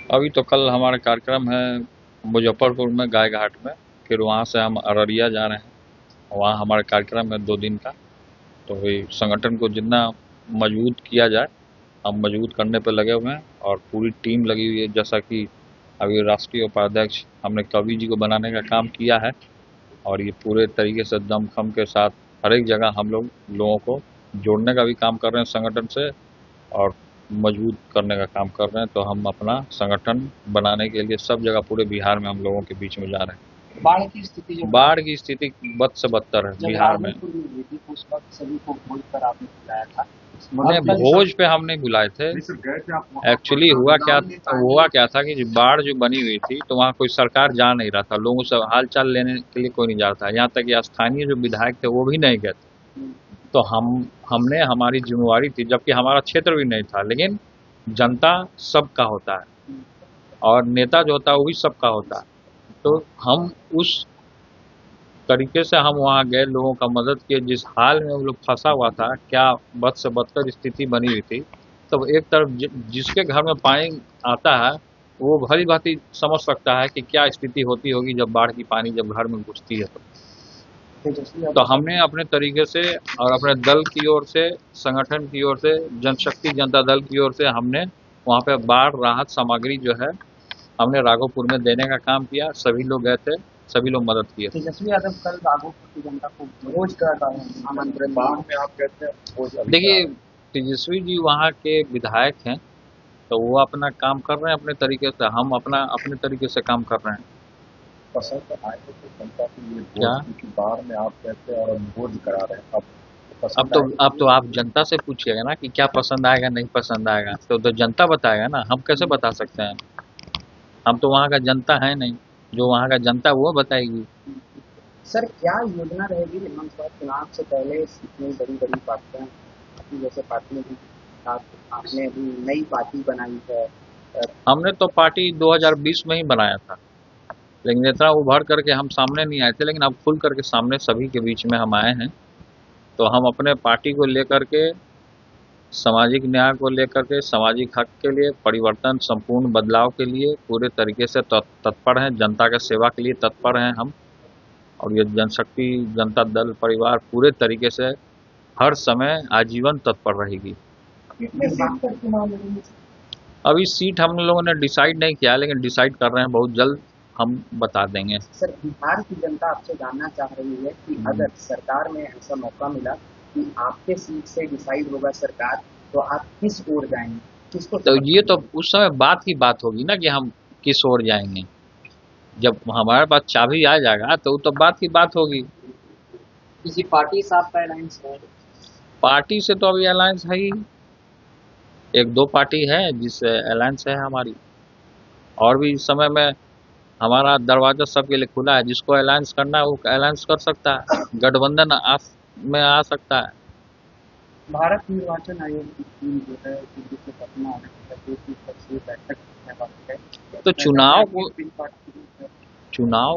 अभी तो कल हमारा कार्यक्रम है मुजफ्फरपुर में गाय घाट में। फिर वहाँ से हम अररिया जा रहे हैं। वहाँ हमारा कार्यक्रम है 2 दिन का। तो वही संगठन को जितना मजबूत किया जाए हम मजबूत करने पर लगे हुए हैं और पूरी टीम लगी हुई है। जैसा कि अभी राष्ट्रीय उपाध्यक्ष हमने कवि जी को बनाने का काम किया है और ये पूरे तरीके से दमखम के साथ हर एक जगह हम लोगों को जोड़ने का भी काम कर रहे हैं संगठन से और मजबूत करने का काम कर रहे हैं। तो हम अपना संगठन बनाने के लिए सब जगह पूरे बिहार में हम लोगों के बीच में जा रहे हैं। बाढ़ की स्थिति बद से बदतर है बिहार में। उस वक्त सभी को भोज पर आपने बुलाया था। नहीं, भोज पे हम नहीं बुलाए थे। एक्चुअली हुआ क्या था कि बाढ़ जो बनी हुई थी तो वहाँ कोई सरकार जा नहीं रहा था, लोगों से हाल चाल लेने के लिए कोई नहीं जा रहा था। यहाँ तक कि स्थानीय जो विधायक थे वो भी नहीं गए थे। तो हमने हमारी जिम्मेवारी थी, जबकि हमारा क्षेत्र भी नहीं था, लेकिन जनता सबका होता है और नेता जो होता है वो भी सबका होता है। तो हम उस तरीके से हम वहाँ गए, लोगों का मदद किए। जिस हाल में वो लोग फंसा हुआ था, क्या बद से बदतर स्थिति बनी हुई थी। तब एक तरफ जिसके घर में पानी आता है वो भली भांति समझ सकता है कि क्या स्थिति होती होगी जब बाढ़ की पानी जब घर में घुसती है। तो हमने अपने तरीके से और अपने दल की ओर से, संगठन की ओर से, जनशक्ति जनता दल की ओर से हमने वहाँ पे बाढ़ राहत सामग्री जो है हमने राघोपुर में देने का काम किया। सभी लोग गए थे, सभी लोग मदद किए। तेजस्वी यादव कल राघोपुर की जनता को भोज का आमंत्रण बाढ़ में आप कहते हैं। देखिए, तेजस्वी जी वहाँ के विधायक हैं तो वो अपना काम कर रहे हैं अपने तरीके से, हम अपने तरीके से काम कर रहे हैं। पसंद आए तो जनता के लिए क्या बाढ़ में आप कहते हैं और भोज करा रहे हैं। अब तो आप जनता से पूछिएगा ना कि क्या पसंद आएगा नहीं पसंद आएगा, तो जनता बताएगा ना, हम कैसे बता सकते हैं। हम तो वहाँ का जनता है नहीं, जो वहाँ का जनता वो बताएगी। सर, क्या योजना रहेगी विधानसभा चुनाव से पहले? इतनी बड़ी बड़ी पार्टियां, जैसे पार्टी में भी आपने अभी नई पार्टी बनाई है। हमने तो पार्टी 2020 में ही बनाया था, लेकिन इतना उभर करके हम सामने नहीं आए थे। लेकिन अब खुल करके सामने सभी के बीच में हम आए हैं। तो हम अपने पार्टी को लेकर के, सामाजिक न्याय को लेकर के, सामाजिक हक के लिए, परिवर्तन, संपूर्ण बदलाव के लिए पूरे तरीके से तत्पर हैं। जनता के सेवा के लिए तत्पर हैं हम। और ये जनशक्ति जनता दल परिवार पूरे तरीके से हर समय आजीवन तत्पर रहेगी। अभी सीट हम लोगों ने डिसाइड नहीं किया, लेकिन डिसाइड कर रहे हैं, बहुत जल्द हम बता देंगे। सर, बिहार की जनता आपसे जानना चाह रही है कि अगर सरकार में ऐसा मौका मिला कि आपके सीट से डिसाइड होगा सरकार, तो आप किस ओर जाएंगे, किसको? तो ये तो उस समय बात की बात होगी ना कि हम किस ओर जाएंगे। जब हमारे पास चाबी आ जाएगा तो बात की बात होगी। किसी पार्टी से आपका अलायंस है? पार्टी से तो अभी अलायंस है ही, 1-2 पार्टी है जिससे अलायंस है हमारी। और भी इस समय में हमारा दरवाजा सबके लिए खुला है, जिसको अलायंस करना है वो अलायंस कर सकता है, गठबंधन में आ सकता है। भारत निर्वाचन आयोग की टीम जो है पटना बैठक तो चुनाव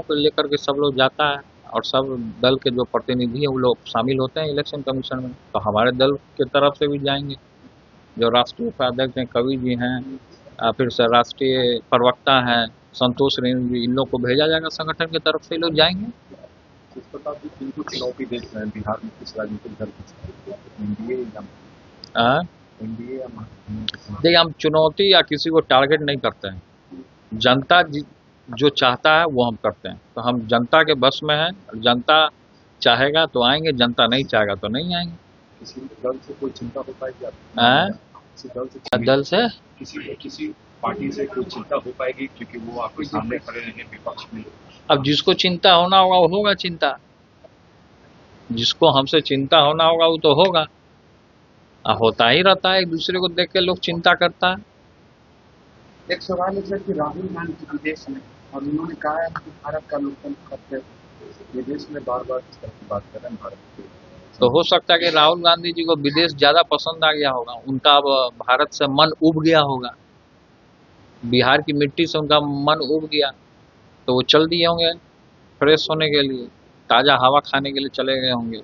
को लेकर के सब लोग जाता है और सब दल के जो प्रतिनिधि हैं वो लोग शामिल होते हैं इलेक्शन कमीशन में। तो हमारे दल की तरफ से भी जाएंगे, जो राष्ट्रीय उपाध्यक्ष हैं कवि जी हैं, फिर से राष्ट्रीय प्रवक्ता हैं संतोष रेणु जी, इन लोग को भेजा जाएगा संगठन की तरफ से, लोग जाएंगे। चुनौती देख रहे हैं बिहार में, किस राजनीतिक दल देखिए, हम चुनौती या किसी को टारगेट नहीं करते हैं। जनता जो चाहता है वो हम करते हैं। तो हम जनता के बस में हैं, जनता चाहेगा तो आएंगे, जनता नहीं चाहेगा तो नहीं आएंगे। किसी दल से कोई चिंता हो पाएगी? दल से किसी पार्टी से कोई चिंता हो पाएगी क्योंकि वो आपके सामने खड़े रहेंगे विपक्ष में? अब जिसको चिंता होना होगा वो होगा चिंता, जिसको हमसे चिंता होना होगा वो तो होगा। होता ही रहता है, एक दूसरे को देख के लोग चिंता करता है। एक सवाल है सर कि राहुल गांधी विदेश में, और उन्होंने कहा है कि भारत का लोकतंत्र करते विदेश में बार बार इस तरह की बात कर रहे हैं भारत के। तो हो सकता है कि राहुल गांधी जी को विदेश ज्यादा पसंद आ गया होगा, उनका अब भारत से मन उब गया होगा, बिहार की मिट्टी से उनका मन उब गया, तो वो चल दिए होंगे फ्रेश होने के लिए, ताज़ा हवा खाने के लिए चले गए होंगे।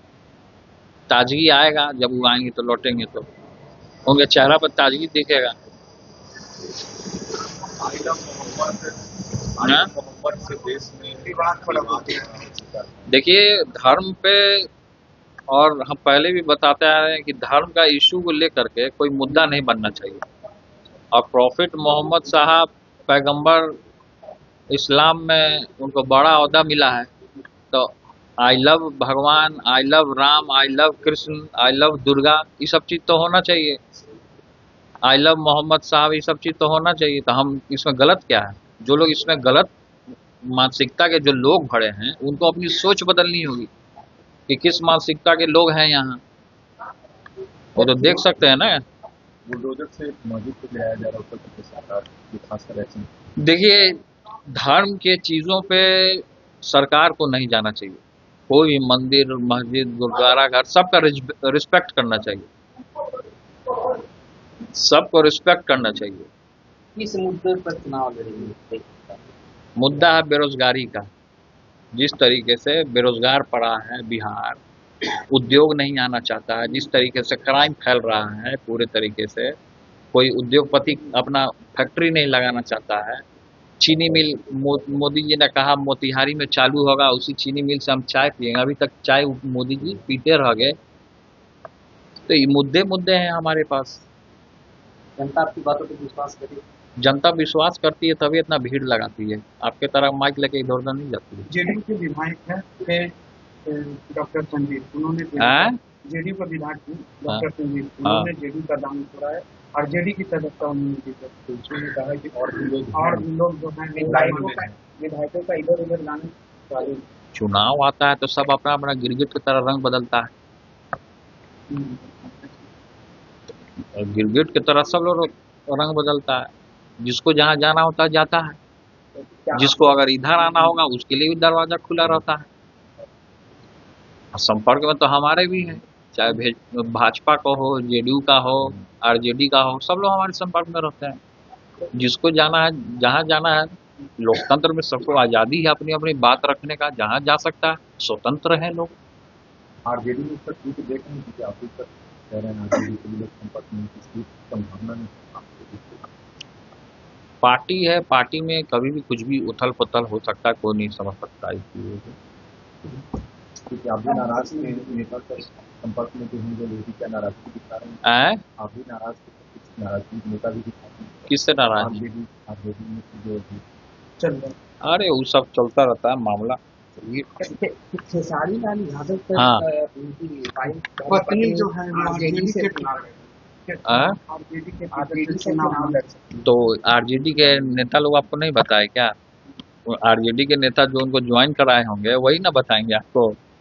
ताजगी आएगा जब वो आएंगे, तो लौटेंगे तो उनके चेहरा पर ताजगी दिखेगा। हाँ? मोहम्मद से देश में विवाद हो चुका है। देखिए, धर्म पे, और हम पहले भी बताते आ रहे हैं कि धर्म का इशू को लेकर के कोई मुद्दा नहीं बनना चाहिए। और प्रॉफिट मोहम्मद साहब पैगंबर, इस्लाम में उनको बड़ा ओहदा मिला है, तो आई लव भगवान, I love Ram, I love Krishna, I love Durga, ये सब चीज़ तो होना चाहिए। आई लव मोहम्मद साहब, ये सब चीज़ तो होना चाहिए। तो हम इसमें गलत क्या है? जो लोग इसमें गलत मानसिकता के जो लोग भरे हैं, उनको अपनी सोच बदलनी होगी कि किस मानसिकता के लोग हैं यहाँ। वो तो देख सकते हैं ना। बुलडोजर से मस्जिद को गिराया जा रहा है उत्तर प्रदेश सरकार की, खासकर एक्शन। देखिए, धर्म के चीज़ों पे सरकार को नहीं जाना चाहिए। कोई भी मंदिर, मस्जिद, गुरुद्वारा घर, सबका रिस्पेक्ट करना चाहिए, सबको रिस्पेक्ट करना चाहिए। किस मुद्दे पर चुनाव लड़ेंगे? मुद्दा है बेरोजगारी का। जिस तरीके से बेरोजगार पड़ा है बिहार, उद्योग नहीं आना चाहता है, जिस तरीके से क्राइम फैल रहा है पूरे तरीके से, कोई उद्योगपति अपना फैक्ट्री नहीं लगाना चाहता है। चीनी मिल, मोदी जी ने कहा मोतिहारी में चालू होगा, उसी चीनी मिल से हम चाय पिएंगे। अभी तक चाय मोदी जी पीते रह गए। तो ये मुद्दे मुद्दे हैं हमारे पास। जनता आपकी बातों पर विश्वास करेगी? जनता विश्वास करती है तभी इतना भीड़ लगाती है। आपके तरह माइक लेके इधर उधर नहीं जाती है। जेडीयू के विधायक है डॉक्टर संजीव, उन्होंने जेडीयू का विधायक डॉक्टर संजीव, उन्होंने जेडीयू का दाम छोड़ा है और जेडी की सदस्यता उन्होंने कहा है कि और भी लोग जो हैं विधायकों का इधर उधर जाने वाले। चुनाव आता है तो सब अपना अपना गिरगिट की तरह रंग बदलता है। गिरगिट की तरह सब लोग रंग बदलता है। जिसको जहाँ जाना होता है जाता है, जिसको अगर इधर आना होगा उसके लिए भी दरवाजा खुला रहता है। संपर्क में तो हमारे भी हैं, चाहे भाजपा का हो, जेडीयू का हो, आरजेडी का हो, सब लोग हमारे संपर्क में रहते हैं। जिसको जाना है, जहाँ जाना है, लोकतंत्र में सबको आज़ादी है अपनी अपनी बात रखने का, जहाँ जा सकता है, स्वतंत्र है लोग। आरजेडी में तक देख रहे हैं कि आप तक कह रहे हैं आरजेडी के लिए संपर्क में किसी संभावना नहीं। पार्टी है, पार्टी में कभी भी कुछ भी उथल पुथल हो सकता है, कोई नहीं समझ सकता इस चीज़ को। क्योंकि आप भी नाराज थे नेता के संपर्क में जो होंगे, वो भी क्या नाराजगी दिखा रहे हैं? आप भी नाराज थे, कुछ नाराजगी नेता भी दिखा रहे हैं। किससे नाराज? आरजेडी में जो चल रहा, अरे वो सब चलता रहता है मामला। खेसारी लाल यादव हाँ, पत्नी जो है आरजेडी से चुनाव लड़ सकती। तो आरजेडी के नेता लोग आपको नहीं बताए क्या? आरजेडी के नेता जो उनको ज्वाइन कराए होंगे वही ना बताएंगे आपको।